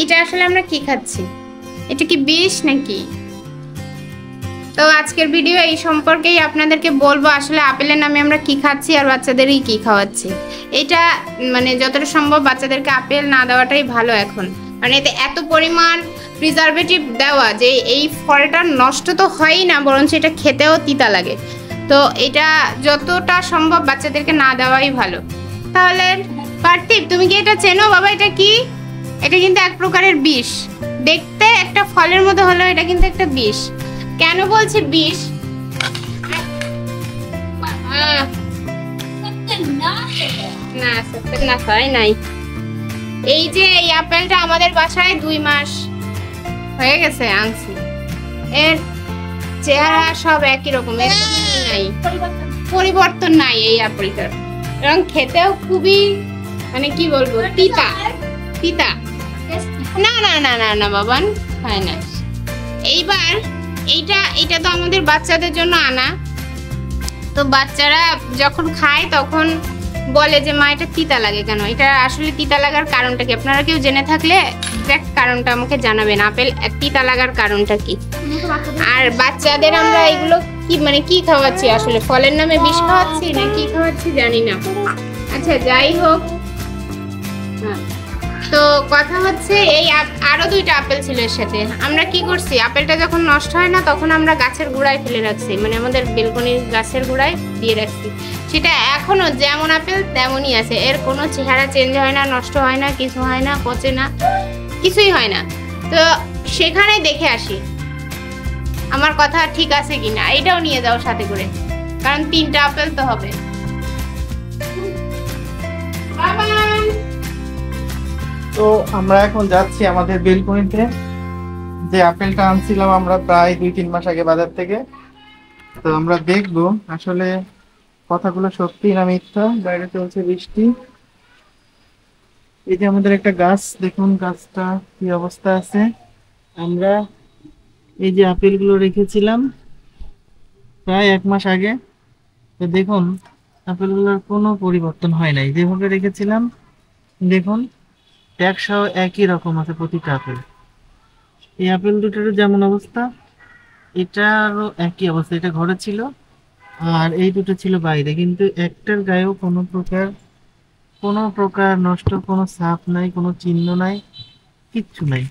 এটা আসলে আমরা কি খাচ্ছি? এটা কি বিষ নাকি? তো আজকের ভিডিও এই সম্পর্কেই আপনাদেরকে বলবো, আসলে আপেলের নামে আমরা কি খাচ্ছি আর বাচ্চাদেরই কি খাওয়াচ্ছি। এটা মানে যতটা সম্ভব বাচ্চাদেরকে আপেল না দেওয়াটাই ভালো এখন, মানে এতে এত পরিমাণ প্রিজারভেটিভ দেওয়া যে এই ফলটা নষ্ট তো হয়ই না, বরঞ্চ এটা খেতেও তিতা লাগে। তো এটা যতটা সম্ভব বাচ্চাদেরকে না দেওয়াই ভালো। তাহলে পার্থিব, তুমি কি এটা চেনো বাবা? এটা কি? এটা কিন্তু এক প্রকারের বিষ। দেখতে একটা ফলের মতো হলেও এটা কিন্তু একটা বিষ। কেন বলছি বিষ? না, সত্যি হয় নাই। এই যে এই আপেলটা আমাদের বাসায় 2 মাস হয়ে গেছে আনছি, এর চেহারা সব একই রকম, নাই পরিবর্তন নাই এই আপেলটার। এবং খেতেও খুবই মানে কি বলবো, তিতা তিতা। না না না না না বাবান, হয় না। এইবার এইটা তো আমাদের বাচ্চাদের জন্য আনা। তো বাচ্চারা যখন খায় তখন বলে যে মা এটা তিতা লাগে কেন? এটা আসলে তিতা লাগার কারণটা কি? আপনারা কেউ জেনে থাকলে এক্সাক্ট কারণটা আমাকে জানাবেন, আপেল তিতা লাগার কারণটা কি। আর বাচ্চাদের আমরা এগুলো কি মানে কি খাওয়াচ্ছি? আসলে ফলের নামে বিষ খাওয়াচ্ছি না কি খাওয়াচ্ছি জানি না। আচ্ছা যাই হোক, তো কথা হচ্ছে এই আরো 2টা আপেল ছিল এর সাথে। আমরা কি করছি, আপেলটা যখন নষ্ট হয় না তখন আমরা গাছের গোড়ায় ফেলে রাখছি, মানে আমাদের বেলকনির গাছের গোড়ায় দিয়ে রাখছি। সেটা এখনো যেমন আপেল তেমনই আছে, এর কোনো চেহারা চেঞ্জ হয় না, নষ্ট হয় না, কিছু হয় না, পচে না, কিছুই হয় না। তো সেখানে দেখে আসি আমার কথা ঠিক আছে কিনা। এটাও নিয়ে যাও সাথে করে, কারণ 3টা আপেল তো হবে। বাবা, তো আমরা এখন যাচ্ছি আমাদের বেলকনিতে। যে আপেলটা আনছিলাম আমরা প্রায় 2-3 মাস আগে বাজার থেকে, তো আমরা দেখবো আসলে কথাগুলো সত্যি না মিথ্যা। বাইরে চলছে বৃষ্টি। এই যে আমাদের একটা গাছ, দেখুন গাছটা কি অবস্থা আছে। আমরা এই যে আপেলগুলো রেখেছিলাম প্রায় 1 মাস আগে, তো দেখুন আপেলগুলোর কোনো পরিবর্তন হয় নাই, যেভাবে রেখেছিলাম দেখুন ট্যাগসহ একই রকম আছে প্রতিটা আপেল। এই আপেল দুটোরও যেমন অবস্থা এটারও একই অবস্থা। এটা ঘরে ছিল আর এই দুটো ছিল বাইরে, কিন্তু একটার গায়েও কোনো প্রকার নষ্ট কোনো ছাপ নাই, কোনো চিহ্ন নাই, কিচ্ছু নাই।